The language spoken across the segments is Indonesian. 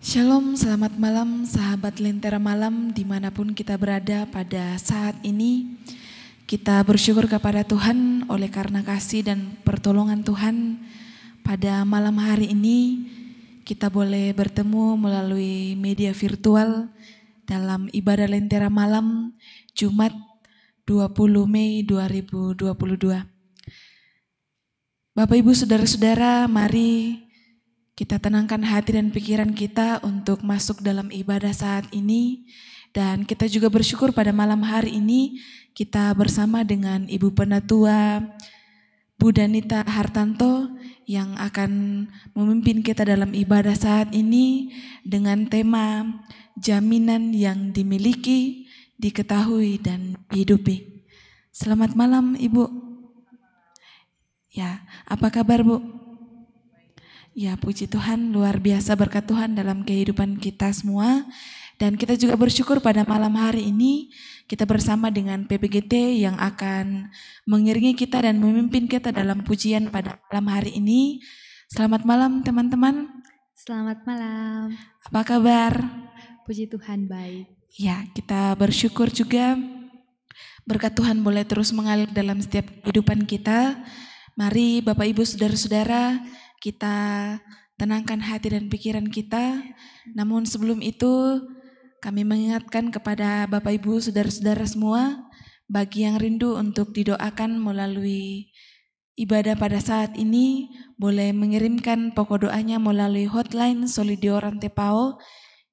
Shalom, selamat malam sahabat Lentera Malam dimanapun kita berada pada saat ini. Kita bersyukur kepada Tuhan oleh karena kasih dan pertolongan Tuhan. Pada malam hari ini kita boleh bertemu melalui media virtual dalam ibadah Lentera Malam Jumat 20 Mei 2022. Bapak Ibu Saudara-saudara, mari kita tenangkan hati dan pikiran kita untuk masuk dalam ibadah saat ini. Dan kita juga bersyukur pada malam hari ini kita bersama dengan Ibu Penatua Bu Danita Hartanto yang akan memimpin kita dalam ibadah saat ini dengan tema jaminan yang dimiliki, diketahui dan dihidupi. Selamat malam Ibu. Ya, apa kabar Bu? Ya, puji Tuhan, luar biasa berkat Tuhan dalam kehidupan kita semua. Dan kita juga bersyukur pada malam hari ini kita bersama dengan PPGT yang akan mengiringi kita dan memimpin kita dalam pujian pada malam hari ini. Selamat malam teman-teman. Selamat malam. Apa kabar? Puji Tuhan baik. Ya, kita bersyukur juga berkat Tuhan boleh terus mengalir dalam setiap kehidupan kita. Mari Bapak Ibu Saudara-saudara, kita tenangkan hati dan pikiran kita. Namun sebelum itu kami mengingatkan kepada Bapak Ibu Saudara-saudara semua, bagi yang rindu untuk didoakan melalui ibadah pada saat ini, boleh mengirimkan pokok doanya melalui hotline Solidio Rantepao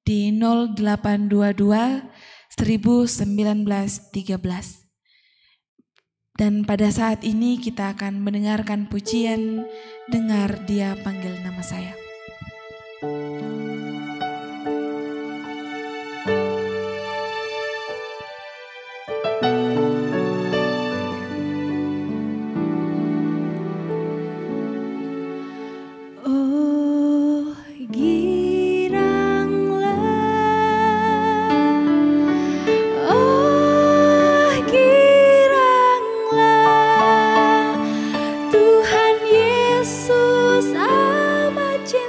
di 0822 1913. Dan pada saat ini kita akan mendengarkan pujian Dengar Dia Panggil Nama Saya. Tuhan Yesus amat cinta.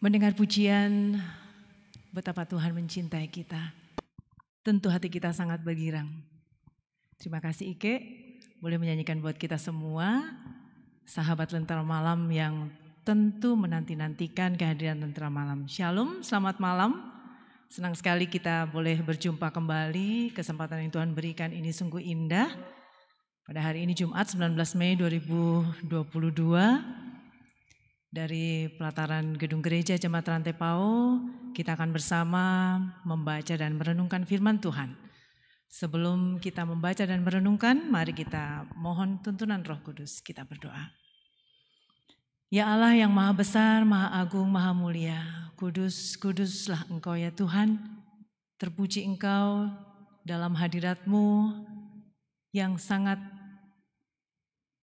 Mendengar pujian, betapa Tuhan mencintai kita. Tentu hati kita sangat bergirang. Terima kasih Ike, boleh menyanyikan buat kita semua, sahabat Lentera Malam yang tentu menanti-nantikan kehadiran Lentera Malam. Shalom, selamat malam. Senang sekali kita boleh berjumpa kembali, kesempatan yang Tuhan berikan ini sungguh indah. Pada hari ini Jumat 19 Mei 2022. Dari pelataran Gedung Gereja Jemaat Rantai Pau, kita akan bersama membaca dan merenungkan firman Tuhan. Sebelum kita membaca dan merenungkan, mari kita mohon tuntunan Roh Kudus, kita berdoa. Ya Allah yang maha besar, maha agung, maha mulia, kudus, kuduslah Engkau ya Tuhan. Terpuji Engkau dalam hadirat-Mu yang sangat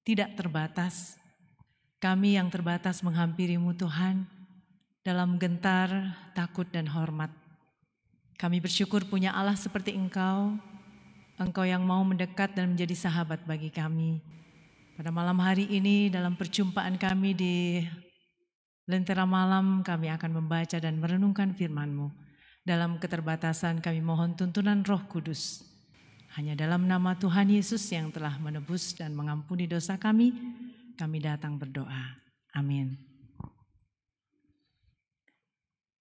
tidak terbatas. Kami yang terbatas menghampiri-Mu Tuhan dalam gentar, takut dan hormat. Kami bersyukur punya Allah seperti Engkau, Engkau yang mau mendekat dan menjadi sahabat bagi kami. Pada malam hari ini dalam perjumpaan kami di Lentera Malam, kami akan membaca dan merenungkan firman-Mu. Dalam keterbatasan kami mohon tuntunan Roh Kudus. Hanya dalam nama Tuhan Yesus yang telah menebus dan mengampuni dosa kami datang berdoa. Amin.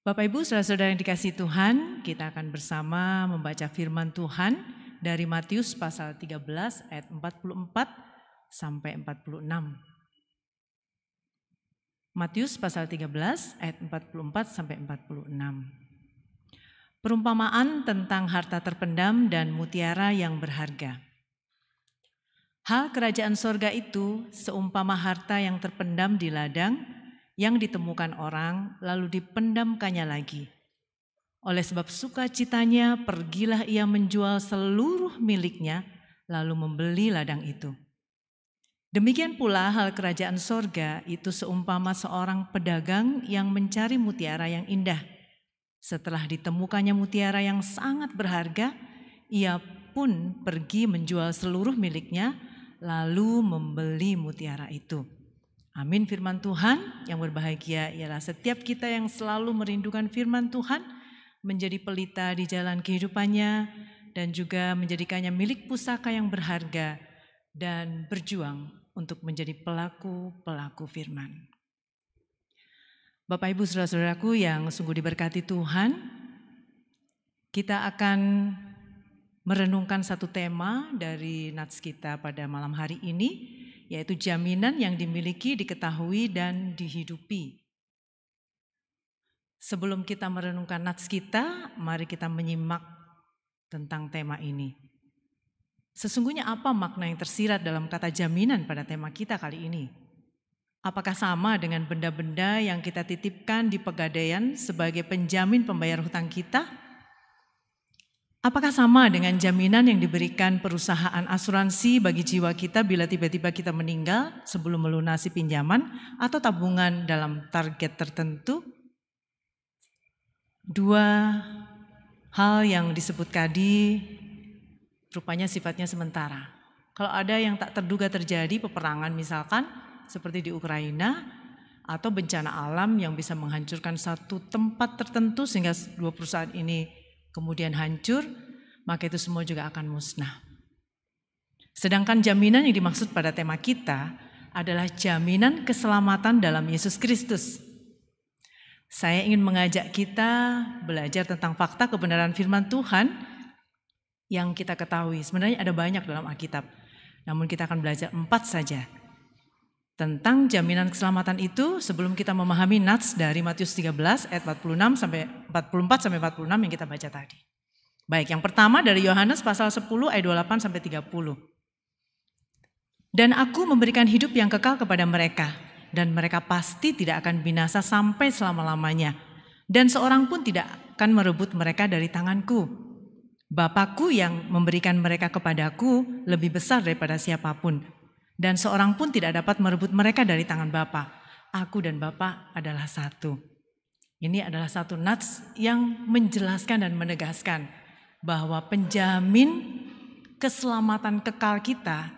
Bapak Ibu, saudara-saudara yang dikasihi Tuhan, kita akan bersama membaca firman Tuhan dari Matius pasal 13 ayat 44 sampai 46. Matius pasal 13 ayat 44 sampai 46. Perumpamaan tentang harta terpendam dan mutiara yang berharga. Hal kerajaan sorga itu seumpama harta yang terpendam di ladang yang ditemukan orang lalu dipendamkannya lagi. Oleh sebab sukacitanya pergilah ia menjual seluruh miliknya lalu membeli ladang itu. Demikian pula hal kerajaan sorga itu seumpama seorang pedagang yang mencari mutiara yang indah. Setelah ditemukannya mutiara yang sangat berharga, ia pun pergi menjual seluruh miliknya lalu membeli mutiara itu. Amin. Firman Tuhan yang berbahagia ialah setiap kita yang selalu merindukan firman Tuhan, menjadi pelita di jalan kehidupannya dan juga menjadikannya milik pusaka yang berharga dan berjuang untuk menjadi pelaku-pelaku firman. Bapak Ibu saudara-saudaraku yang sungguh diberkati Tuhan, kita akan merenungkan satu tema dari nats kita pada malam hari ini, yaitu jaminan yang dimiliki, diketahui, dan dihidupi. Sebelum kita merenungkan nats kita, mari kita menyimak tentang tema ini. Sesungguhnya apa makna yang tersirat dalam kata jaminan pada tema kita kali ini? Apakah sama dengan benda-benda yang kita titipkan di pegadaian sebagai penjamin pembayar hutang kita? Apakah sama dengan jaminan yang diberikan perusahaan asuransi bagi jiwa kita bila tiba-tiba kita meninggal sebelum melunasi pinjaman atau tabungan dalam target tertentu? Dua hal yang disebut tadi rupanya sifatnya sementara. Kalau ada yang tak terduga terjadi, peperangan misalkan seperti di Ukraina, atau bencana alam yang bisa menghancurkan satu tempat tertentu sehingga dua perusahaan ini kemudian hancur, maka itu semua juga akan musnah. Sedangkan jaminan yang dimaksud pada tema kita adalah jaminan keselamatan dalam Yesus Kristus. Saya ingin mengajak kita belajar tentang fakta kebenaran firman Tuhan yang kita ketahui. Sebenarnya ada banyak dalam Alkitab, namun kita akan belajar 4 saja. Tentang jaminan keselamatan itu sebelum kita memahami nats dari Matius 13 ayat 44 sampai 46 yang kita baca tadi. Baik, yang pertama dari Yohanes pasal 10 ayat 28 sampai 30. Dan aku memberikan hidup yang kekal kepada mereka, dan mereka pasti tidak akan binasa sampai selama-lamanya, dan seorang pun tidak akan merebut mereka dari tanganku. Bapakku yang memberikan mereka kepadaku lebih besar daripada siapapun, dan seorang pun tidak dapat merebut mereka dari tangan Bapa. Aku dan Bapa adalah satu. Ini adalah satu nats yang menjelaskan dan menegaskan bahwa penjamin keselamatan kekal kita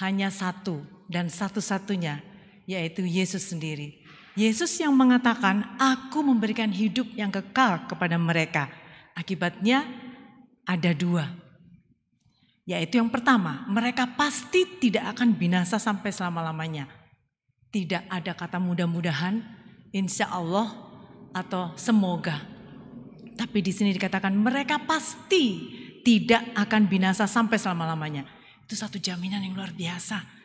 hanya satu dan satu-satunya, yaitu Yesus sendiri. Yesus yang mengatakan, aku memberikan hidup yang kekal kepada mereka. Akibatnya ada dua. Yaitu yang pertama, mereka pasti tidak akan binasa sampai selama-lamanya. Tidak ada kata mudah-mudahan, insya Allah, atau semoga. Tapi di sini dikatakan mereka pasti tidak akan binasa sampai selama-lamanya. Itu satu jaminan yang luar biasa.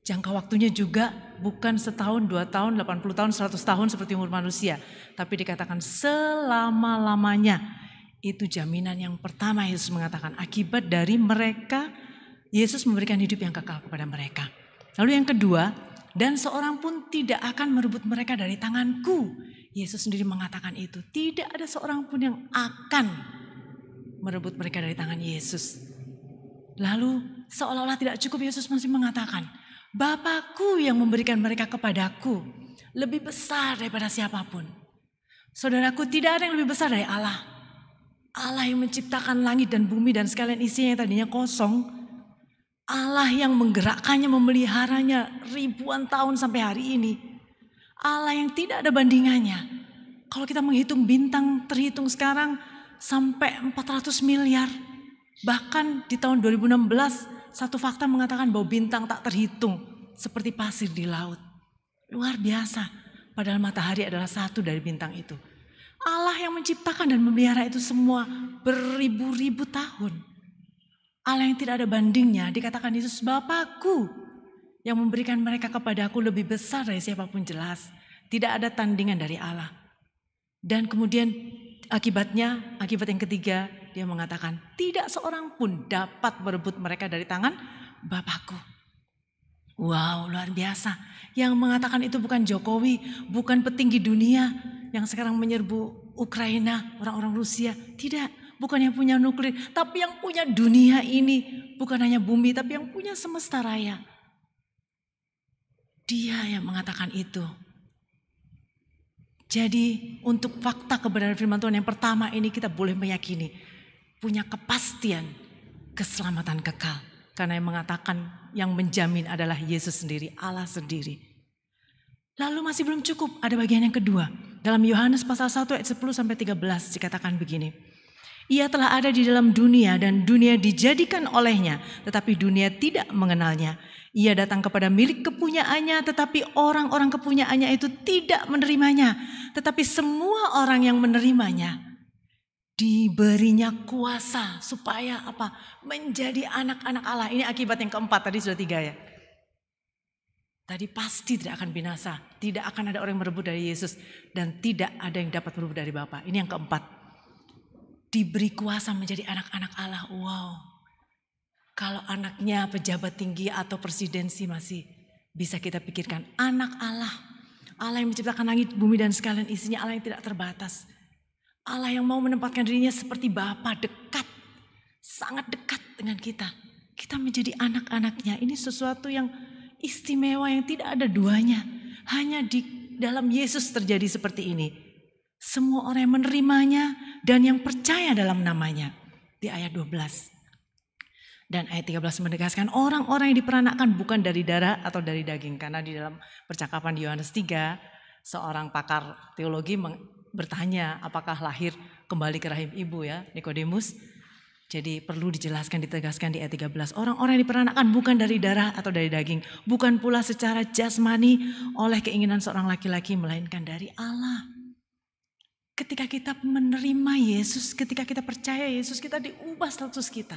Jangka waktunya juga bukan setahun, 2 tahun, 80 tahun, 100 tahun seperti umur manusia. Tapi dikatakan selama-lamanya. Itu jaminan yang pertama Yesus mengatakan. Akibat dari mereka, Yesus memberikan hidup yang kekal kepada mereka. Lalu yang kedua, dan seorang pun tidak akan merebut mereka dari tanganku. Yesus sendiri mengatakan itu. Tidak ada seorang pun yang akan merebut mereka dari tangan Yesus. Lalu seolah-olah tidak cukup, Yesus masih mengatakan, Bapakku yang memberikan mereka kepadaku lebih besar daripada siapapun. Saudaraku, tidak ada yang lebih besar dari Allah. Allah yang menciptakan langit dan bumi dan sekalian isinya yang tadinya kosong. Allah yang menggerakkannya, memeliharanya ribuan tahun sampai hari ini. Allah yang tidak ada bandingannya. Kalau kita menghitung bintang terhitung sekarang sampai 400 miliar. Bahkan di tahun 2016 satu fakta mengatakan bahwa bintang tak terhitung seperti pasir di laut. Luar biasa. Padahal matahari adalah satu dari bintang itu. Allah yang menciptakan dan memelihara itu semua beribu-ribu tahun. Allah yang tidak ada bandingnya, dikatakan Yesus, Bapakku yang memberikan mereka kepadaku lebih besar dari siapapun, jelas. Tidak ada tandingan dari Allah. Dan kemudian akibat yang ketiga, dia mengatakan tidak seorang pun dapat merebut mereka dari tangan Bapakku. Wow, luar biasa. Yang mengatakan itu bukan Jokowi, bukan petinggi dunia yang sekarang menyerbu Ukraina, orang-orang Rusia. Tidak, bukan yang punya nuklir, tapi yang punya dunia ini. Bukan hanya bumi, tapi yang punya semesta raya. Dia yang mengatakan itu. Jadi untuk fakta kebenaran firman Tuhan yang pertama ini kita boleh meyakini. Punya kepastian keselamatan kekal. Karena yang mengatakan, yang menjamin adalah Yesus sendiri, Allah sendiri. Lalu masih belum cukup, ada bagian yang kedua. Dalam Yohanes pasal 1 ayat 10 sampai 13 dikatakan begini. Ia telah ada di dalam dunia dan dunia dijadikan olehnya, tetapi dunia tidak mengenalnya. Ia datang kepada milik kepunyaannya, tetapi orang-orang kepunyaannya itu tidak menerimanya. Tetapi semua orang yang menerimanya, diberinya kuasa supaya apa? Menjadi anak-anak Allah. Ini akibat yang keempat, tadi sudah 3 ya. Tadi pasti tidak akan binasa, tidak akan ada orang yang merebut dari Yesus, dan tidak ada yang dapat merebut dari Bapa. Ini yang keempat. Diberi kuasa menjadi anak-anak Allah. Wow. Kalau anaknya pejabat tinggi atau presidensi masih bisa kita pikirkan. Anak Allah. Allah yang menciptakan langit, bumi dan sekalian isinya, Allah yang tidak terbatas. Allah yang mau menempatkan dirinya seperti Bapa, dekat. Sangat dekat dengan kita. Kita menjadi anak-anaknya. Ini sesuatu yang istimewa yang tidak ada duanya. Hanya di dalam Yesus terjadi seperti ini. Semua orang yang menerimanya dan yang percaya dalam namanya. Di ayat 12. Dan ayat 13 menegaskan orang-orang yang diperanakkan bukan dari darah atau dari daging. Karena di dalam percakapan di Yohanes 3, seorang pakar teologi bertanya apakah lahir kembali ke rahim ibu ya, Nikodemus. Jadi perlu dijelaskan, ditegaskan di ayat 13. Orang-orang yang diperanakkan bukan dari darah atau dari daging. Bukan pula secara jasmani oleh keinginan seorang laki-laki, melainkan dari Allah. Ketika kita menerima Yesus, ketika kita percaya Yesus, kita diubah status kita.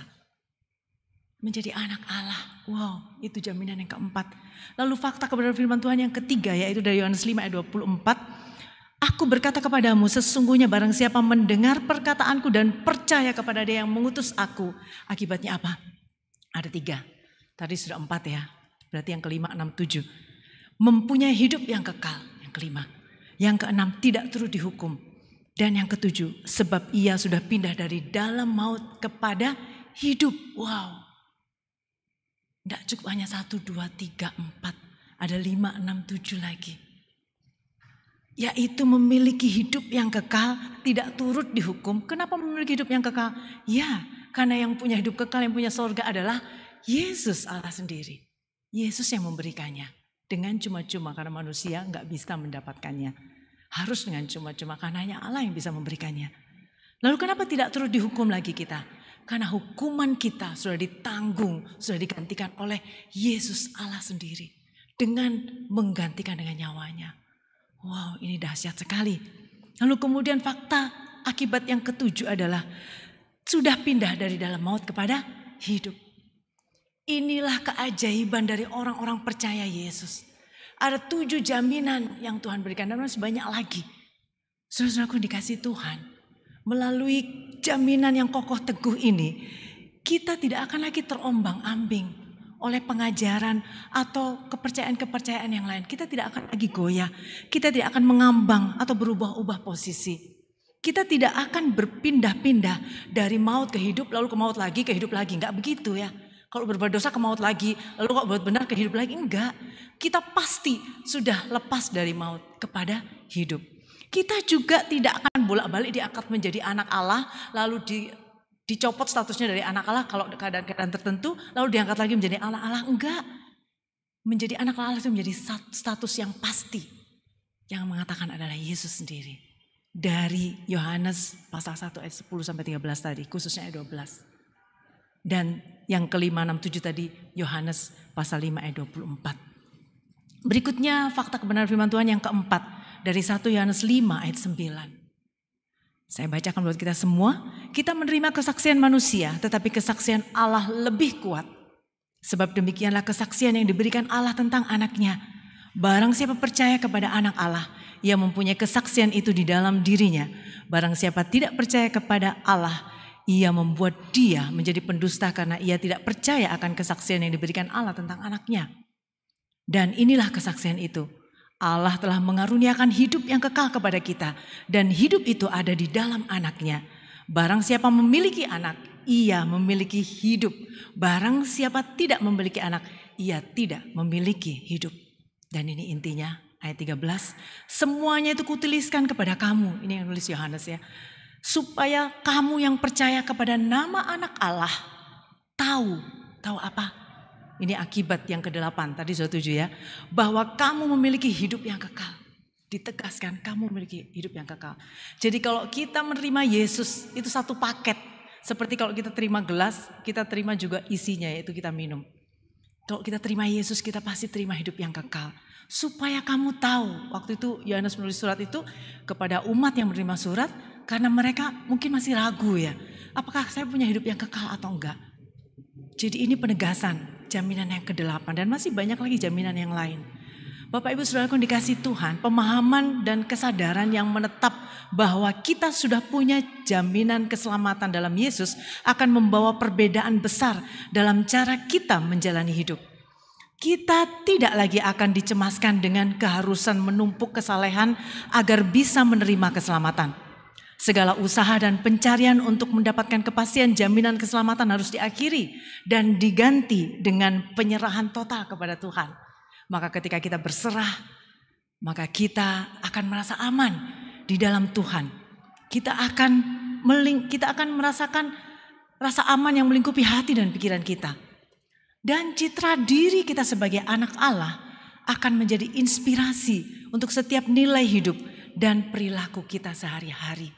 Menjadi anak Allah. Wow, itu jaminan yang keempat. Lalu fakta kebenaran firman Tuhan yang ketiga, yaitu dari Yohanes 5 ayat 24. Aku berkata kepadamu, sesungguhnya barang siapa mendengar perkataanku dan percaya kepada Dia yang mengutus aku. Akibatnya apa? Ada 3. Tadi sudah 4 ya. Berarti yang kelima, 6, 7. Mempunyai hidup yang kekal. Yang kelima. Yang keenam, tidak turut dihukum. Dan yang ketujuh, sebab ia sudah pindah dari dalam maut kepada hidup. Wow. Tidak cukup hanya 1, 2, 3, 4. Ada 5, 6, 7 lagi. Yaitu memiliki hidup yang kekal, tidak turut dihukum. Kenapa memiliki hidup yang kekal? Ya, karena yang punya hidup kekal, yang punya surga adalah Yesus Allah sendiri. Yesus yang memberikannya. dengan cuma-cuma karena manusia nggak bisa mendapatkannya. Harus dengan cuma-cuma karena hanya Allah yang bisa memberikannya. Lalu kenapa tidak terus dihukum lagi kita? Karena hukuman kita sudah ditanggung, sudah digantikan oleh Yesus Allah sendiri. Dengan menggantikan dengan nyawanya. Wow, ini dahsyat sekali. Lalu kemudian fakta akibat yang ketujuh adalah sudah pindah dari dalam maut kepada hidup. Inilah keajaiban dari orang-orang percaya Yesus. Ada 7 jaminan yang Tuhan berikan dan masih banyak lagi. Saudara-saudaraku dikasih Tuhan. Melalui jaminan yang kokoh teguh ini, kita tidak akan lagi terombang-ambing oleh pengajaran atau kepercayaan-kepercayaan yang lain. Kita tidak akan lagi goyah. Kita tidak akan mengambang atau berubah-ubah posisi. Kita tidak akan berpindah-pindah dari maut ke hidup, lalu ke maut lagi, ke hidup lagi. Enggak begitu ya. Kalau berbuat dosa ke maut lagi, lalu kok buat benar ke hidup lagi. Enggak. Kita pasti sudah lepas dari maut kepada hidup. Kita juga tidak akan bolak-balik diangkat menjadi anak Allah, lalu dicopot statusnya dari anak Allah kalau keadaan-keadaan tertentu, lalu diangkat lagi menjadi Allah. Enggak. Menjadi anak Allah itu menjadi status yang pasti. Yang mengatakan adalah Yesus sendiri. Dari Yohanes pasal 1 ayat 10 sampai 13 tadi, khususnya ayat 12. Dan yang kelima 6-7 tadi Yohanes pasal 5 ayat 24. Berikutnya fakta kebenaran firman Tuhan yang keempat dari 1 Yohanes 5 ayat 9. Saya bacakan buat kita semua. Kita menerima kesaksian manusia tetapi kesaksian Allah lebih kuat. Sebab demikianlah kesaksian yang diberikan Allah tentang anaknya. Barang siapa percaya kepada anak Allah, ia mempunyai kesaksian itu di dalam dirinya. Barang siapa tidak percaya kepada Allah, ia membuat dia menjadi pendusta karena ia tidak percaya akan kesaksian yang diberikan Allah tentang anaknya. Dan inilah kesaksian itu. Allah telah mengaruniakan hidup yang kekal kepada kita. Dan hidup itu ada di dalam anaknya. Barang siapa memiliki anak, ia memiliki hidup. Barang siapa tidak memiliki anak, ia tidak memiliki hidup. Dan ini intinya ayat 13. Semuanya itu kutuliskan kepada kamu. Ini yang nulis Yohanes ya. Supaya kamu yang percaya kepada nama anak Allah tahu apa? Ini akibat yang ke-8 tadi sudah 7 ya. Bahwa kamu memiliki hidup yang kekal. Ditegaskan kamu memiliki hidup yang kekal. Jadi kalau kita menerima Yesus itu satu paket. Seperti kalau kita terima gelas, kita terima juga isinya yaitu kita minum. Kalau kita terima Yesus kita pasti terima hidup yang kekal. Supaya kamu tahu, waktu itu Yohanes menulis surat itu kepada umat yang menerima surat. Karena mereka mungkin masih ragu ya. Apakah saya punya hidup yang kekal atau enggak. Jadi ini penegasan jaminan yang ke-8. Dan masih banyak lagi jaminan yang lain. Bapak Ibu Saudara yang dikasih Tuhan. Pemahaman dan kesadaran yang menetap bahwa kita sudah punya jaminan keselamatan dalam Yesus. Akan membawa perbedaan besar dalam cara kita menjalani hidup. Kita tidak lagi akan dicemaskan dengan keharusan menumpuk kesalehan agar bisa menerima keselamatan. Segala usaha dan pencarian untuk mendapatkan kepastian jaminan keselamatan harus diakhiri dan diganti dengan penyerahan total kepada Tuhan. Maka ketika kita berserah, maka kita akan merasa aman di dalam Tuhan. Kita akan merasakan rasa aman yang melingkupi hati dan pikiran kita. Dan citra diri kita sebagai anak Allah akan menjadi inspirasi untuk setiap nilai hidup dan perilaku kita sehari-hari.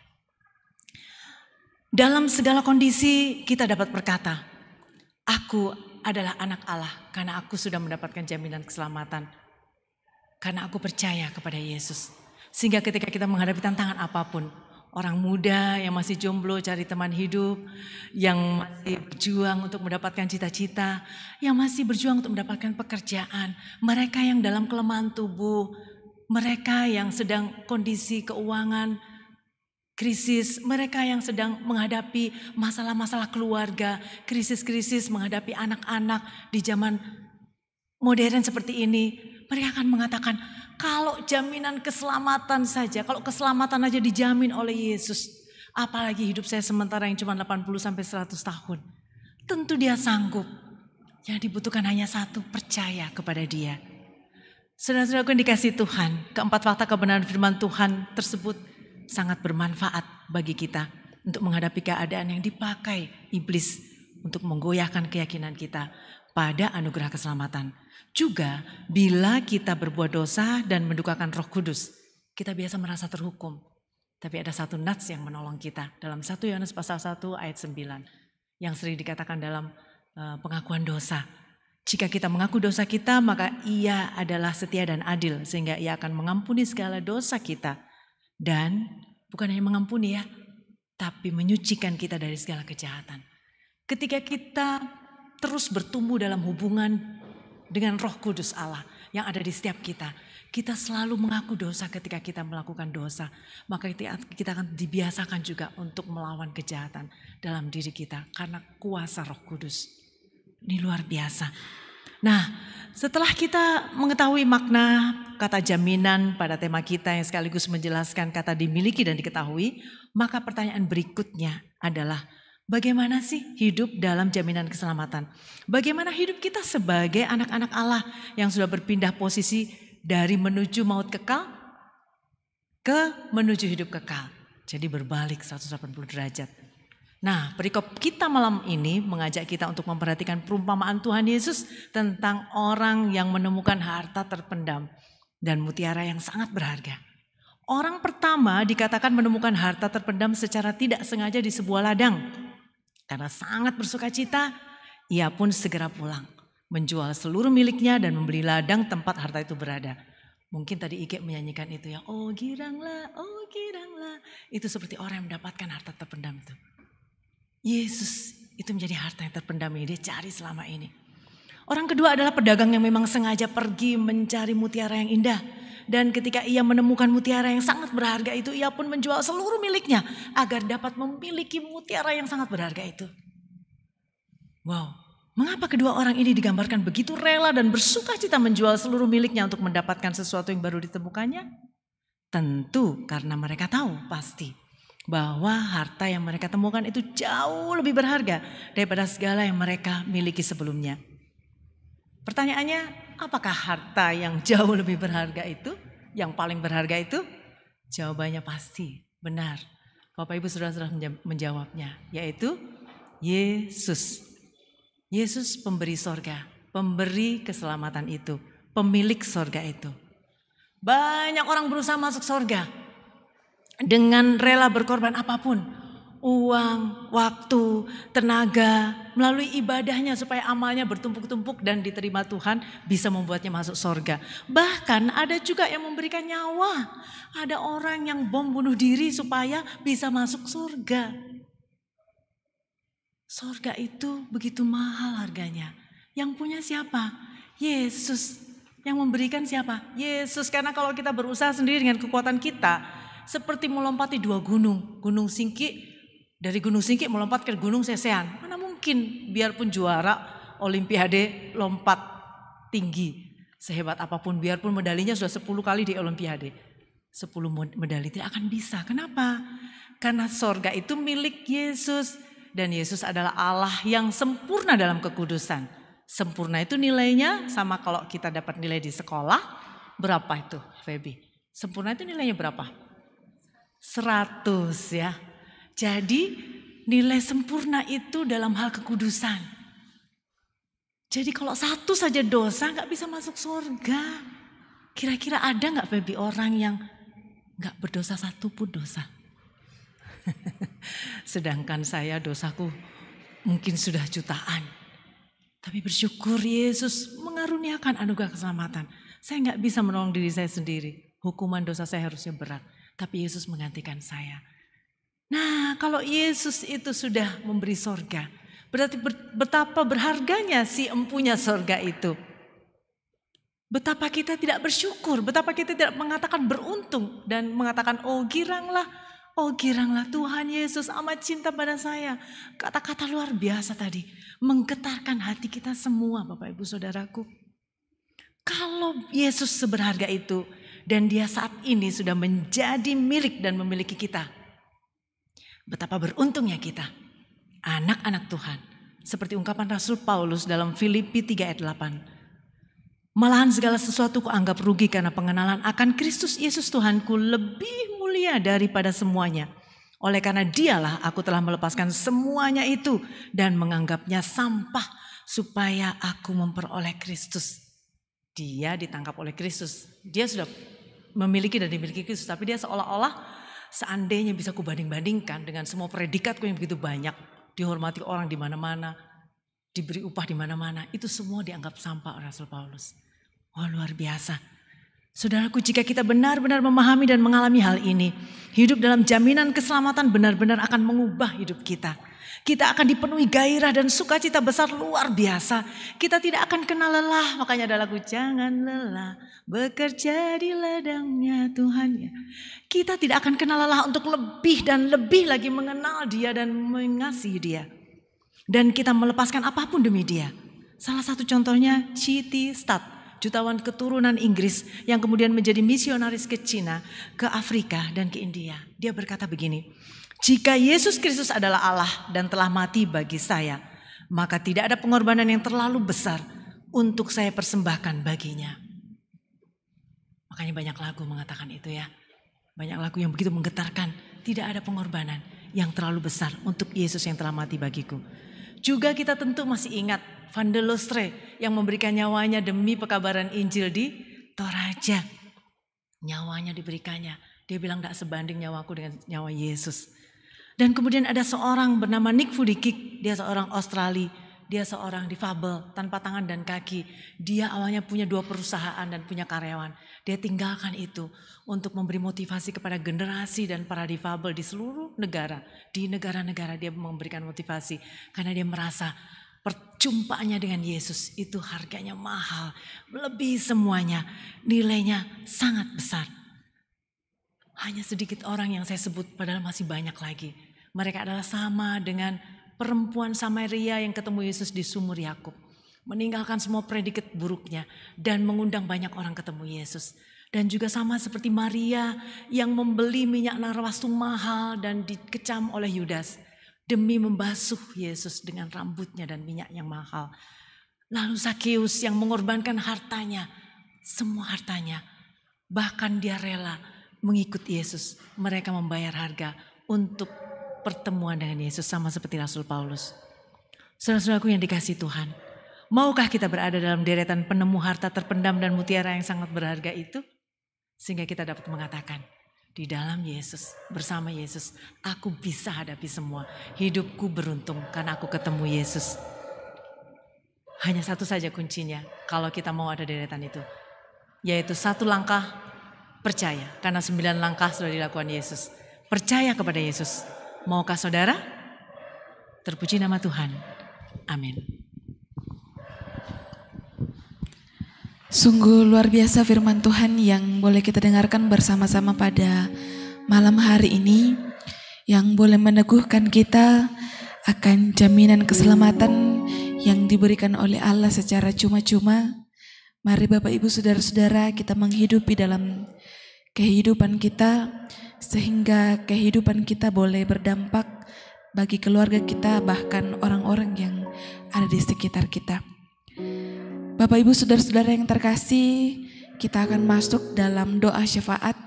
Dalam segala kondisi kita dapat berkata, aku adalah anak Allah karena aku sudah mendapatkan jaminan keselamatan. Karena aku percaya kepada Yesus. Sehingga ketika kita menghadapi tantangan apapun, orang muda yang masih jomblo cari teman hidup, yang masih berjuang untuk mendapatkan cita-cita, yang masih berjuang untuk mendapatkan pekerjaan, mereka yang dalam kelemahan tubuh, mereka yang sedang kondisi keuangan krisis, mereka yang sedang menghadapi masalah-masalah keluarga, krisis-krisis menghadapi anak-anak di zaman modern seperti ini. Mereka akan mengatakan, kalau jaminan keselamatan saja, kalau keselamatan aja dijamin oleh Yesus, apalagi hidup saya sementara yang cuma 80-100 tahun. Tentu dia sanggup. Yang dibutuhkan hanya satu, percaya kepada dia. Saudara-saudaraku yang dikasih Tuhan, keempat fakta kebenaran firman Tuhan tersebut sangat bermanfaat bagi kita untuk menghadapi keadaan yang dipakai iblis untuk menggoyahkan keyakinan kita, pada anugerah keselamatan. Juga bila kita berbuat dosa dan mendukakan Roh Kudus, kita biasa merasa terhukum. Tapi ada satu nats yang menolong kita dalam 1 Yohanes pasal 1 ayat 9 yang sering dikatakan dalam pengakuan dosa. Jika kita mengaku dosa kita, maka Ia adalah setia dan adil sehingga Ia akan mengampuni segala dosa kita. Dan bukan hanya mengampuni ya, tapi menyucikan kita dari segala kejahatan. Ketika kita terus bertumbuh dalam hubungan dengan Roh Kudus Allah yang ada di setiap kita, kita selalu mengaku dosa ketika kita melakukan dosa. Maka kita akan dibiasakan juga untuk melawan kejahatan dalam diri kita karena kuasa Roh Kudus. Ini luar biasa. Nah, setelah kita mengetahui makna kata jaminan pada tema kita yang sekaligus menjelaskan kata dimiliki dan diketahui, maka pertanyaan berikutnya adalah bagaimana sih hidup dalam jaminan keselamatan? Bagaimana hidup kita sebagai anak-anak Allah yang sudah berpindah posisi dari menuju maut kekal ke menuju hidup kekal. Jadi berbalik 180 derajat. Nah, perikop kita malam ini mengajak kita untuk memperhatikan perumpamaan Tuhan Yesus tentang orang yang menemukan harta terpendam dan mutiara yang sangat berharga. Orang pertama dikatakan menemukan harta terpendam secara tidak sengaja di sebuah ladang. Karena sangat bersukacita, ia pun segera pulang, menjual seluruh miliknya dan membeli ladang tempat harta itu berada. Mungkin tadi Ike menyanyikan itu ya, oh giranglah, oh giranglah. Itu seperti orang yang mendapatkan harta terpendam itu. Yesus itu menjadi harta yang terpendam ini, dia cari selama ini. Orang kedua adalah pedagang yang memang sengaja pergi mencari mutiara yang indah. Dan ketika ia menemukan mutiara yang sangat berharga itu, ia pun menjual seluruh miliknya agar dapat memiliki mutiara yang sangat berharga itu. Wow, mengapa kedua orang ini digambarkan begitu rela dan bersukacita menjual seluruh miliknya untuk mendapatkan sesuatu yang baru ditemukannya? Tentu karena mereka tahu pasti bahwa harta yang mereka temukan itu jauh lebih berharga daripada segala yang mereka miliki sebelumnya. Pertanyaannya, apakah harta yang jauh lebih berharga itu, yang paling berharga itu? Jawabannya pasti benar. Bapak Ibu sudah menjawabnya, yaitu Yesus. Yesus pemberi sorga, pemberi keselamatan itu, pemilik sorga itu. Banyak orang berusaha masuk sorga dengan rela berkorban apapun, uang, waktu, tenaga, melalui ibadahnya supaya amalnya bertumpuk-tumpuk dan diterima Tuhan bisa membuatnya masuk sorga. Bahkan ada juga yang memberikan nyawa. Ada orang yang bom bunuh diri supaya bisa masuk sorga. Sorga itu begitu mahal harganya. Yang punya siapa? Yesus. Yang memberikan siapa? Yesus. Karena kalau kita berusaha sendiri dengan kekuatan kita, seperti melompati dua gunung. Gunung Singki, dari Gunung Singki melompat ke Gunung Sesean. Mana mungkin biarpun juara Olimpiade lompat tinggi. Sehebat apapun, biarpun medalinya sudah 10 kali di Olimpiade. 10 medali tidak akan bisa. Kenapa? Karena sorga itu milik Yesus. Dan Yesus adalah Allah yang sempurna dalam kekudusan. Sempurna itu nilainya sama kalau kita dapat nilai di sekolah. Berapa itu Feby? Sempurna itu nilainya berapa? 100 ya. Jadi nilai sempurna itu dalam hal kekudusan. Jadi kalau satu saja dosa gak bisa masuk surga. Kira-kira ada gak Feby orang yang gak berdosa satu pun dosa? Sedangkan saya dosaku mungkin sudah jutaan. Tapi bersyukur Yesus mengaruniakan anugerah keselamatan. Saya gak bisa menolong diri saya sendiri. Hukuman dosa saya harusnya berat. Tapi Yesus menggantikan saya. Nah, kalau Yesus itu sudah memberi sorga, berarti betapa berharganya si empunya sorga itu. Betapa kita tidak bersyukur, betapa kita tidak mengatakan beruntung dan mengatakan oh giranglah Tuhan Yesus amat cinta pada saya. Kata-kata luar biasa tadi, menggetarkan hati kita semua Bapak Ibu Saudaraku. Kalau Yesus seberharga itu dan dia saat ini sudah menjadi milik dan memiliki kita. Betapa beruntungnya kita, anak-anak Tuhan. Seperti ungkapan Rasul Paulus dalam Filipi 3 ayat 8. Malahan segala sesuatu kuanggap rugi karena pengenalan akan Kristus Yesus Tuhanku lebih mulia daripada semuanya. Oleh karena dialah aku telah melepaskan semuanya itu dan menganggapnya sampah supaya aku memperoleh Kristus. Dia ditangkap oleh Kristus. Dia sudah memiliki dan dimiliki Kristus, tapi dia seolah-olah seandainya bisa kubanding-bandingkan dengan semua predikatku yang begitu banyak, dihormati orang di mana-mana, diberi upah di mana-mana, itu semua dianggap sampah oleh Rasul Paulus. Oh, luar biasa. Saudaraku, jika kita benar-benar memahami dan mengalami hal ini, hidup dalam jaminan keselamatan benar-benar akan mengubah hidup kita. Kita akan dipenuhi gairah dan sukacita besar luar biasa. Kita tidak akan kenal lelah. Makanya ada lagu, jangan lelah bekerja di ladangnya Tuhan. Kita tidak akan kenal lelah untuk lebih dan lebih lagi mengenal Dia dan mengasihi Dia. Dan kita melepaskan apapun demi Dia. Salah satu contohnya C.T. Studd, jutawan keturunan Inggris yang kemudian menjadi misionaris ke Cina, ke Afrika dan ke India. Dia berkata begini, jika Yesus Kristus adalah Allah dan telah mati bagi saya, maka tidak ada pengorbanan yang terlalu besar untuk saya persembahkan baginya. Makanya banyak lagu mengatakan itu ya. Banyak lagu yang begitu menggetarkan. Tidak ada pengorbanan yang terlalu besar untuk Yesus yang telah mati bagiku. Juga kita tentu masih ingat Van der Lustre yang memberikan nyawanya demi pekabaran Injil di Toraja. Nyawanya diberikannya. Dia bilang tidak sebanding nyawaku dengan nyawa Yesus. Dan kemudian ada seorang bernama Nick Vujicic, dia seorang Australia, dia seorang difabel tanpa tangan dan kaki. Dia awalnya punya 2 perusahaan dan punya karyawan. Dia tinggalkan itu untuk memberi motivasi kepada generasi dan para difabel di seluruh negara. Di negara-negara dia memberikan motivasi karena dia merasa perjumpaannya dengan Yesus itu harganya mahal, melebihi semuanya, nilainya sangat besar. Hanya sedikit orang yang saya sebut, padahal masih banyak lagi. Mereka adalah sama dengan perempuan Samaria yang ketemu Yesus di sumur Yakub. Meninggalkan semua predikat buruknya dan mengundang banyak orang ketemu Yesus. Dan juga sama seperti Maria yang membeli minyak narwastu mahal dan dikecam oleh Yudas. Demi membasuh Yesus dengan rambutnya dan minyak yang mahal. Lalu Zakeus yang mengorbankan hartanya, semua hartanya. Bahkan dia rela mengikut Yesus. Mereka membayar harga untuk pertemuan dengan Yesus sama seperti Rasul Paulus. Saudara-saudaraku yang dikasihi Tuhan, maukah kita berada dalam deretan penemu harta terpendam dan mutiara yang sangat berharga itu? Sehingga kita dapat mengatakan, di dalam Yesus, bersama Yesus, aku bisa hadapi semua. Hidupku beruntung karena aku ketemu Yesus. Hanya satu saja kuncinya kalau kita mau ada deretan itu. Yaitu 1 langkah percaya, karena 9 langkah sudah dilakukan Yesus. Percaya kepada Yesus. Maukah saudara? Terpuji nama Tuhan. Amin. Sungguh luar biasa firman Tuhan yang boleh kita dengarkan bersama-sama pada malam hari ini. Yang boleh meneguhkan kita akan jaminan keselamatan yang diberikan oleh Allah secara cuma-cuma. Mari Bapak Ibu Saudara-saudara, kita menghidupi dalam kehidupan kita sehingga kehidupan kita boleh berdampak bagi keluarga kita, bahkan orang-orang yang ada di sekitar kita. Bapak Ibu Saudara-saudara yang terkasih, kita akan masuk dalam doa syafaat.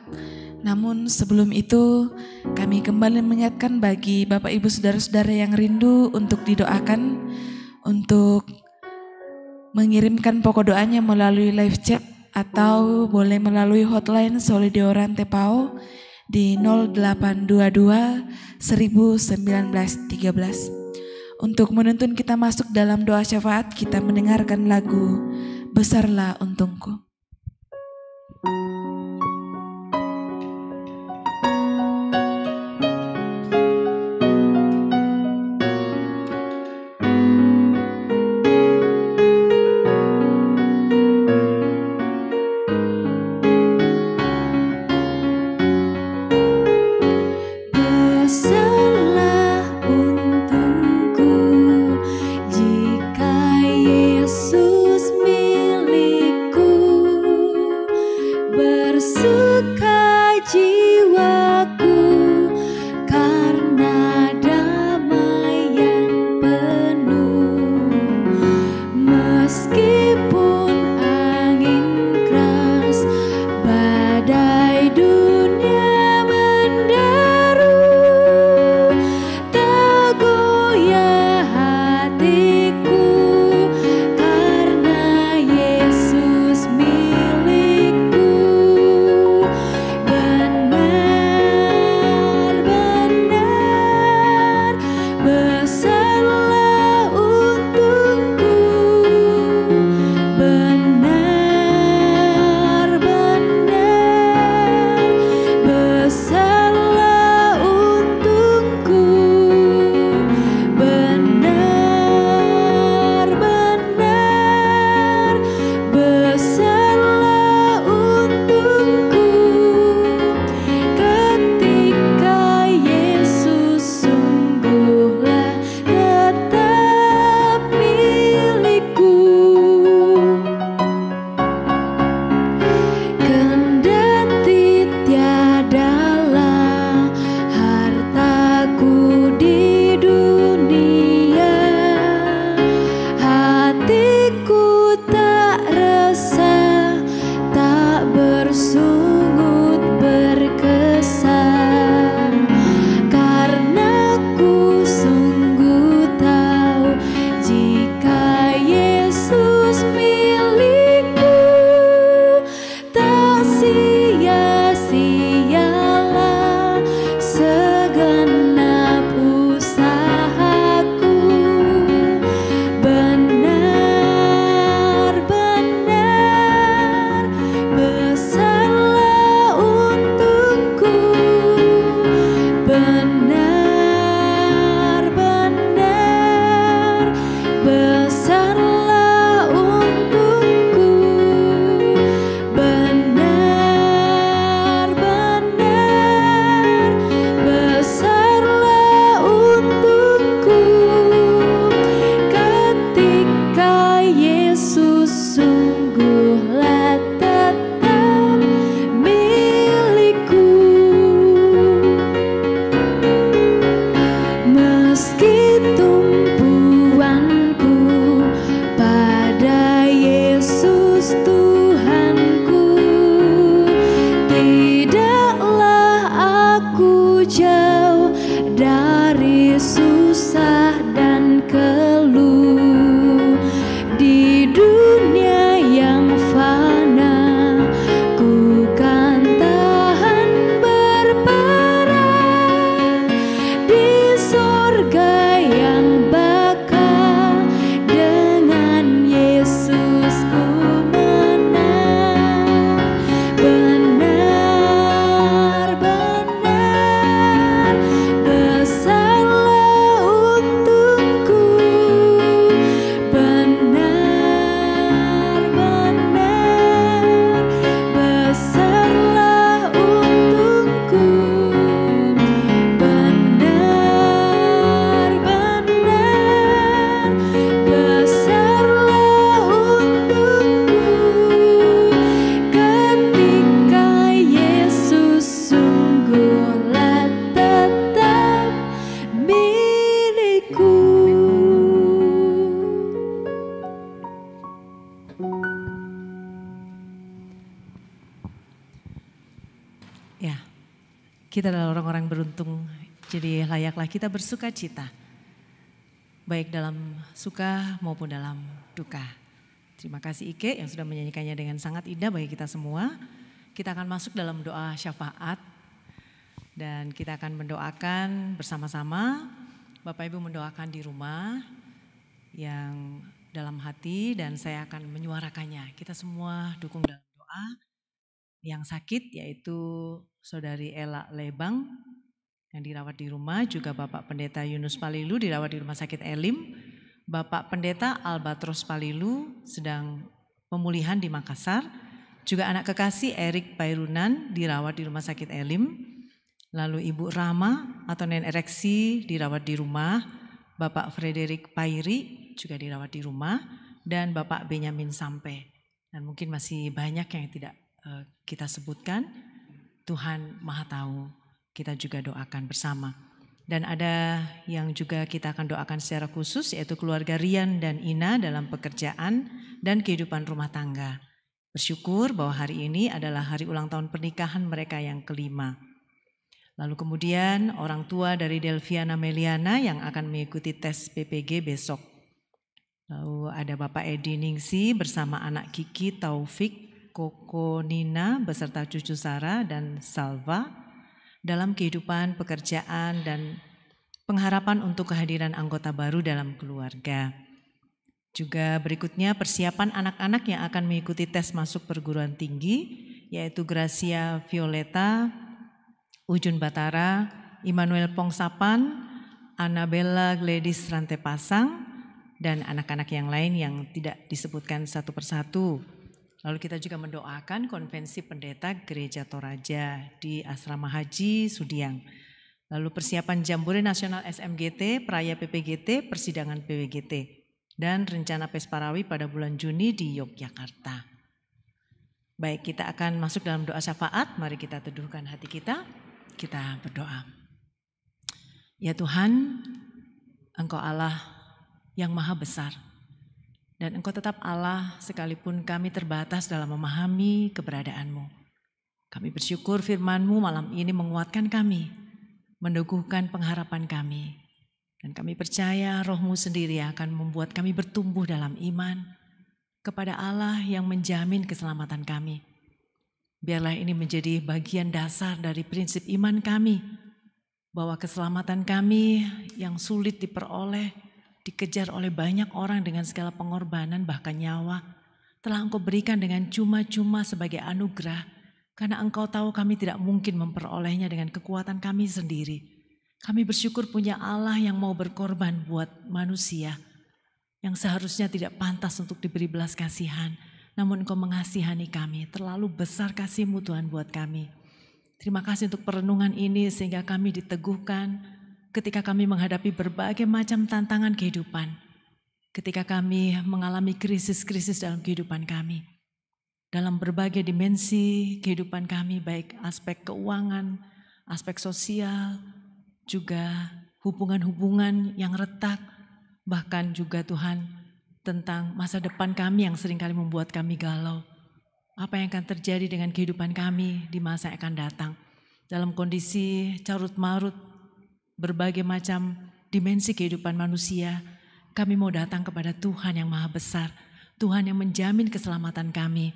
Namun sebelum itu kami kembali mengingatkan bagi Bapak Ibu Saudara-saudara yang rindu untuk didoakan, untuk mengirimkan pokok doanya melalui live chat atau boleh melalui hotline Solidio Rante Pao di 0822 1913. Untuk menuntun kita masuk dalam doa syafaat, kita mendengarkan lagu Besarlah Untungku. Bersama Ya, kita adalah orang-orang beruntung, jadi layaklah kita bersuka cita, baik dalam suka maupun dalam duka. Terima kasih Ike yang sudah menyanyikannya dengan sangat indah bagi kita semua. Kita akan masuk dalam doa syafaat dan kita akan mendoakan bersama-sama. Bapak Ibu mendoakan di rumah yang dalam hati dan saya akan menyuarakannya. Kita semua dukung dalam doa. Yang sakit yaitu Saudari Ella Lebang yang dirawat di rumah, juga Bapak Pendeta Yunus Palilu dirawat di Rumah Sakit Elim. Bapak Pendeta Albatros Palilu sedang pemulihan di Makassar. Juga anak kekasih Erik Pairunan dirawat di Rumah Sakit Elim. Lalu Ibu Rama atau Nen Ereksi dirawat di rumah. Bapak Frederick Pairi juga dirawat di rumah. Dan Bapak Benyamin Sampe. Dan mungkin masih banyak yang tidak kita sebutkan. Tuhan Maha Tahu. Kita juga doakan bersama. Dan ada yang juga kita akan doakan secara khusus yaitu keluarga Rian dan Ina dalam pekerjaan dan kehidupan rumah tangga. Bersyukur bahwa hari ini adalah hari ulang tahun pernikahan mereka yang kelima. Lalu kemudian orang tua dari Delviana Meliana yang akan mengikuti tes PPG besok. Lalu ada Bapak Edi Ningsi bersama anak Kiki, Taufik, Koko Nina beserta cucu Sarah dan Salva. Dalam kehidupan, pekerjaan, dan pengharapan untuk kehadiran anggota baru dalam keluarga. Juga berikutnya persiapan anak-anak yang akan mengikuti tes masuk perguruan tinggi, yaitu Gracia Violeta, Ujun Batara, Immanuel Pongsapan, Annabella Gladys Rantepasang, dan anak-anak yang lain yang tidak disebutkan satu persatu. Lalu kita juga mendoakan konvensi pendeta Gereja Toraja di Asrama Haji Sudiang. Lalu persiapan Jambore Nasional SMGT, Peraya PPGT, Persidangan PWGT. Dan rencana Pesparawi pada bulan Juni di Yogyakarta. Baik, kita akan masuk dalam doa syafaat. Mari kita teduhkan hati kita. Kita berdoa. Ya Tuhan, Engkau Allah yang maha besar. Dan Engkau tetap Allah sekalipun kami terbatas dalam memahami keberadaan-Mu. Kami bersyukur firman-Mu malam ini menguatkan kami, meneguhkan pengharapan kami. Dan kami percaya Roh-Mu sendiri akan membuat kami bertumbuh dalam iman kepada Allah yang menjamin keselamatan kami. Biarlah ini menjadi bagian dasar dari prinsip iman kami, bahwa keselamatan kami yang sulit diperoleh, dikejar oleh banyak orang dengan segala pengorbanan bahkan nyawa, telah Engkau berikan dengan cuma-cuma sebagai anugerah, karena Engkau tahu kami tidak mungkin memperolehnya dengan kekuatan kami sendiri. Kami bersyukur punya Allah yang mau berkorban buat manusia, yang seharusnya tidak pantas untuk diberi belas kasihan, namun Engkau mengasihani kami, terlalu besar kasih-Mu Tuhan buat kami. Terima kasih untuk perenungan ini sehingga kami diteguhkan, ketika kami menghadapi berbagai macam tantangan kehidupan, ketika kami mengalami krisis-krisis dalam kehidupan kami, dalam berbagai dimensi kehidupan kami, baik aspek keuangan, aspek sosial, juga hubungan-hubungan yang retak, bahkan juga Tuhan tentang masa depan kami yang seringkali membuat kami galau. Apa yang akan terjadi dengan kehidupan kami di masa yang akan datang, dalam kondisi carut marut, berbagai macam dimensi kehidupan manusia, kami mau datang kepada Tuhan yang maha besar, Tuhan yang menjamin keselamatan kami.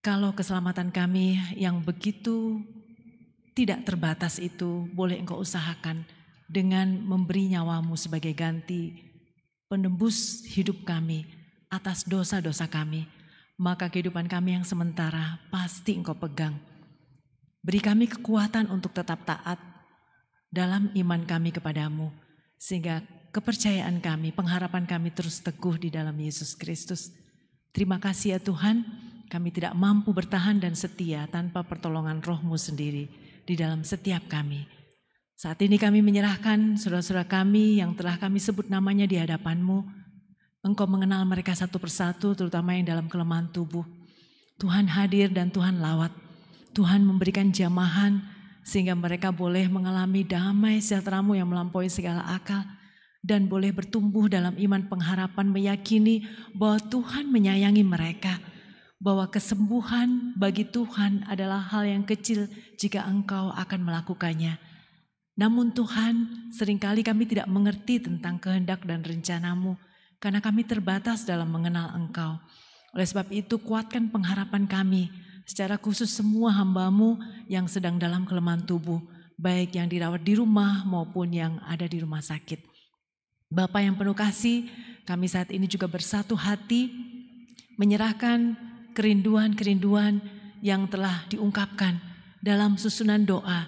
Kalau keselamatan kami yang begitu tidak terbatas itu boleh Engkau usahakan dengan memberi nyawa-Mu sebagai ganti penembus hidup kami atas dosa-dosa kami, maka kehidupan kami yang sementara pasti Engkau pegang. Beri kami kekuatan untuk tetap taat dalam iman kami kepadamu, sehingga kepercayaan kami, pengharapan kami terus teguh di dalam Yesus Kristus. Terima kasih ya Tuhan, kami tidak mampu bertahan dan setia tanpa pertolongan Roh-Mu sendiri di dalam setiap kami. Saat ini kami menyerahkan saudara-saudara kami yang telah kami sebut namanya di hadapan-Mu. Engkau mengenal mereka satu persatu, terutama yang dalam kelemahan tubuh. Tuhan hadir dan Tuhan lawat. Tuhan memberikan jamahan, sehingga mereka boleh mengalami damai sejahtera-Mu yang melampaui segala akal dan boleh bertumbuh dalam iman pengharapan, meyakini bahwa Tuhan menyayangi mereka, bahwa kesembuhan bagi Tuhan adalah hal yang kecil jika Engkau akan melakukannya. Namun Tuhan, seringkali kami tidak mengerti tentang kehendak dan rencana-Mu, karena kami terbatas dalam mengenal Engkau. Oleh sebab itu, kuatkan pengharapan kami, secara khusus semua hamba-Mu yang sedang dalam kelemahan tubuh, baik yang dirawat di rumah maupun yang ada di rumah sakit. Bapa yang penuh kasih, kami saat ini juga bersatu hati, menyerahkan kerinduan-kerinduan yang telah diungkapkan dalam susunan doa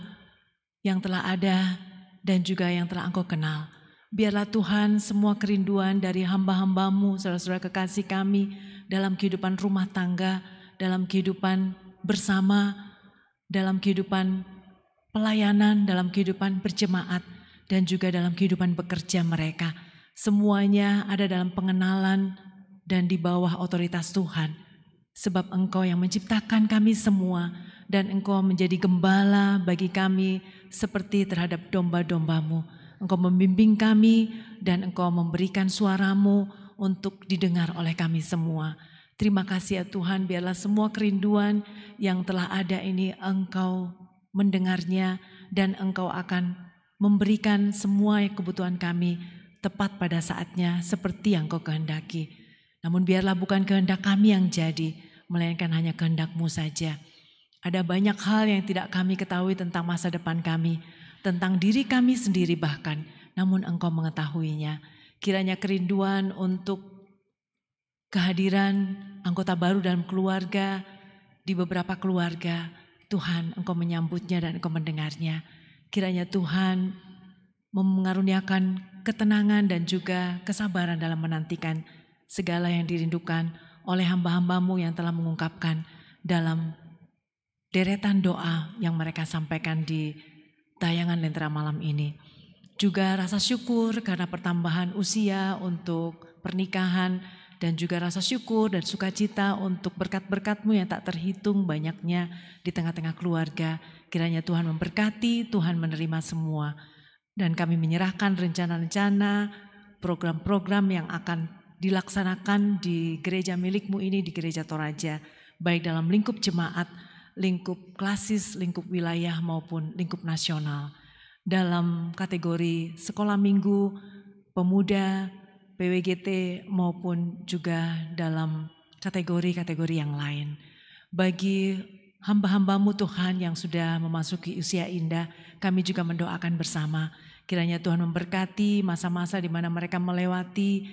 yang telah ada dan juga yang telah Engkau kenal. Biarlah Tuhan semua kerinduan dari hamba-hamba-Mu, saudara-saudara kekasih kami dalam kehidupan rumah tangga, dalam kehidupan bersama, dalam kehidupan pelayanan, dalam kehidupan berjemaat, dan juga dalam kehidupan bekerja mereka. Semuanya ada dalam pengenalan dan di bawah otoritas Tuhan. Sebab Engkau yang menciptakan kami semua dan Engkau menjadi gembala bagi kami seperti terhadap domba-domba-Mu. Engkau membimbing kami dan Engkau memberikan suara-Mu untuk didengar oleh kami semua. Terima kasih ya Tuhan, biarlah semua kerinduan yang telah ada ini Engkau mendengarnya dan Engkau akan memberikan semua kebutuhan kami tepat pada saatnya seperti yang Kau kehendaki. Namun biarlah bukan kehendak kami yang jadi, melainkan hanya kehendak-Mu saja. Ada banyak hal yang tidak kami ketahui tentang masa depan kami, tentang diri kami sendiri bahkan, namun Engkau mengetahuinya. Kiranya kerinduan untuk kehadiran anggota baru dalam keluarga, di beberapa keluarga, Tuhan Engkau menyambutnya dan Engkau mendengarnya. Kiranya Tuhan mengaruniakan ketenangan dan juga kesabaran dalam menantikan segala yang dirindukan oleh hamba-hamba-Mu yang telah mengungkapkan dalam deretan doa yang mereka sampaikan di tayangan Lentera malam ini. Juga rasa syukur karena pertambahan usia untuk pernikahan dan juga rasa syukur dan sukacita untuk berkat-berkat-Mu yang tak terhitung banyaknya di tengah-tengah keluarga. Kiranya Tuhan memberkati, Tuhan menerima semua. Dan kami menyerahkan rencana-rencana, program-program yang akan dilaksanakan di gereja milik-Mu ini, di Gereja Toraja, baik dalam lingkup jemaat, lingkup klasis, lingkup wilayah maupun lingkup nasional. Dalam kategori sekolah minggu, pemuda, PWGT maupun juga dalam kategori-kategori yang lain. Bagi hamba-hamba-Mu Tuhan yang sudah memasuki usia indah, kami juga mendoakan bersama. Kiranya Tuhan memberkati masa-masa di mana mereka melewati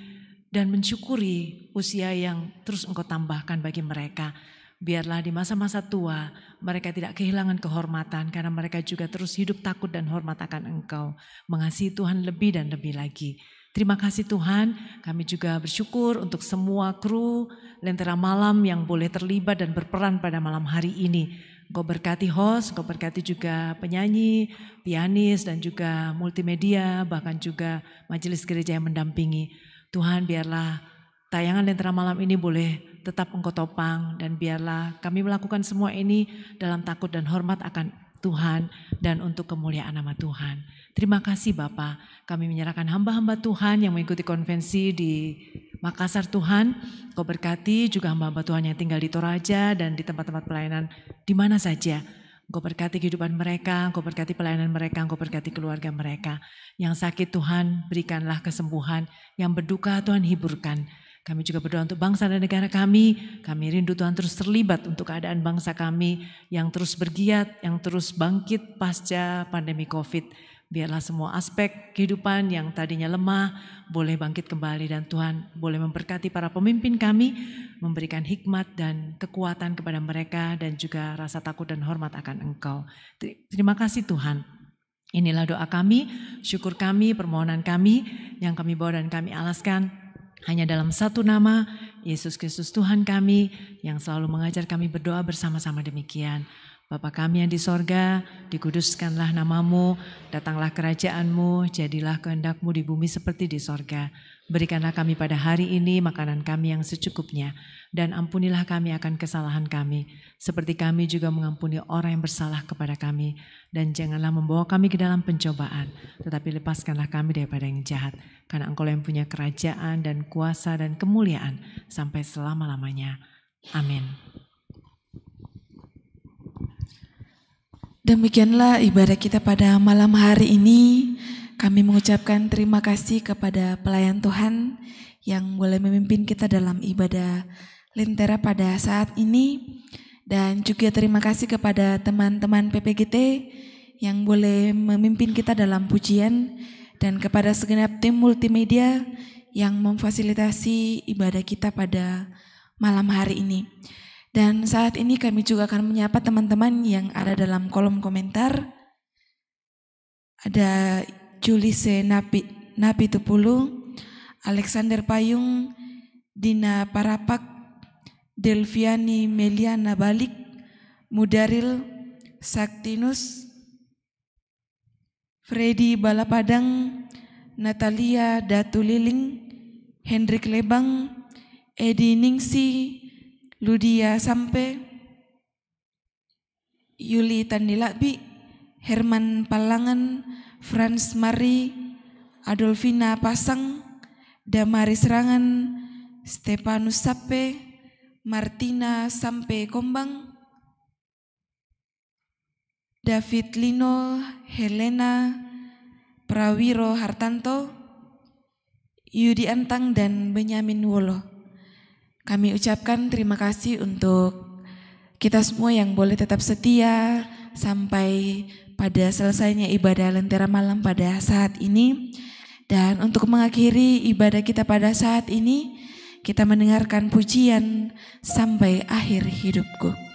dan mensyukuri usia yang terus Engkau tambahkan bagi mereka. Biarlah di masa-masa tua mereka tidak kehilangan kehormatan karena mereka juga terus hidup takut dan hormat akan Engkau. Mengasihi Tuhan lebih dan lebih lagi. Terima kasih Tuhan, kami juga bersyukur untuk semua kru Lentera Malam yang boleh terlibat dan berperan pada malam hari ini. Engkau berkati host, Engkau berkati juga penyanyi, pianis dan juga multimedia, bahkan juga majelis gereja yang mendampingi. Tuhan biarlah tayangan Lentera Malam ini boleh tetap Engkau topang dan biarlah kami melakukan semua ini dalam takut dan hormat akan Tuhan dan untuk kemuliaan nama Tuhan. Terima kasih Bapa, kami menyerahkan hamba-hamba Tuhan yang mengikuti konvensi di Makassar Tuhan. Kau berkati juga hamba-hamba Tuhan yang tinggal di Toraja dan di tempat-tempat pelayanan di mana saja. Engkau berkati kehidupan mereka, Engkau berkati pelayanan mereka, Engkau berkati keluarga mereka. Yang sakit Tuhan berikanlah kesembuhan, yang berduka Tuhan hiburkan. Kami juga berdoa untuk bangsa dan negara kami rindu Tuhan terus terlibat untuk keadaan bangsa kami yang terus bergiat, yang terus bangkit pasca pandemi COVID. Biarlah semua aspek kehidupan yang tadinya lemah boleh bangkit kembali dan Tuhan boleh memberkati para pemimpin kami, memberikan hikmat dan kekuatan kepada mereka dan juga rasa takut dan hormat akan Engkau. Terima kasih Tuhan. Inilah doa kami, syukur kami, permohonan kami yang kami bawa dan kami alaskan hanya dalam satu nama, Yesus Kristus Tuhan kami yang selalu mengajar kami berdoa bersama-sama demikian. Bapa kami yang di sorga, dikuduskanlah namamu, datanglah kerajaan-Mu, jadilah kehendak-Mu di bumi seperti di sorga. Berikanlah kami pada hari ini makanan kami yang secukupnya, dan ampunilah kami akan kesalahan kami, seperti kami juga mengampuni orang yang bersalah kepada kami. Dan janganlah membawa kami ke dalam pencobaan, tetapi lepaskanlah kami daripada yang jahat, karena Engkau yang punya kerajaan dan kuasa dan kemuliaan sampai selama-lamanya. Amin. Demikianlah ibadah kita pada malam hari ini. Kami mengucapkan terima kasih kepada pelayan Tuhan yang boleh memimpin kita dalam ibadah Lentera pada saat ini. Dan juga terima kasih kepada teman-teman PPGT yang boleh memimpin kita dalam pujian. Dan kepada segenap tim multimedia yang memfasilitasi ibadah kita pada malam hari ini. Dan saat ini kami juga akan menyapa teman-teman yang ada dalam kolom komentar. Ada Julise Napi Tupulu, Alexander Payung, Dina Parapak, Delviani Meliana Balik, Mudaril, Saktinus, Freddy Balapadang, Natalia Datu Liling, Hendrik Lebang, Edi Ningsi, Ludia Sampe, Yuli Tandilakbi, Herman Palangan, Franz Mari, Adolfina Pasang, Damari Serangan, Stepanus Sape, Martina Sampe Kombang, David Lino, Helena, Prawiro Hartanto, Yudi Antang, dan Benyamin Wolo. Kami ucapkan terima kasih untuk kita semua yang boleh tetap setia sampai pada selesainya ibadah Lentera malam pada saat ini. Dan untuk mengakhiri ibadah kita pada saat ini, kita mendengarkan pujian Sampai Akhir Hidupku.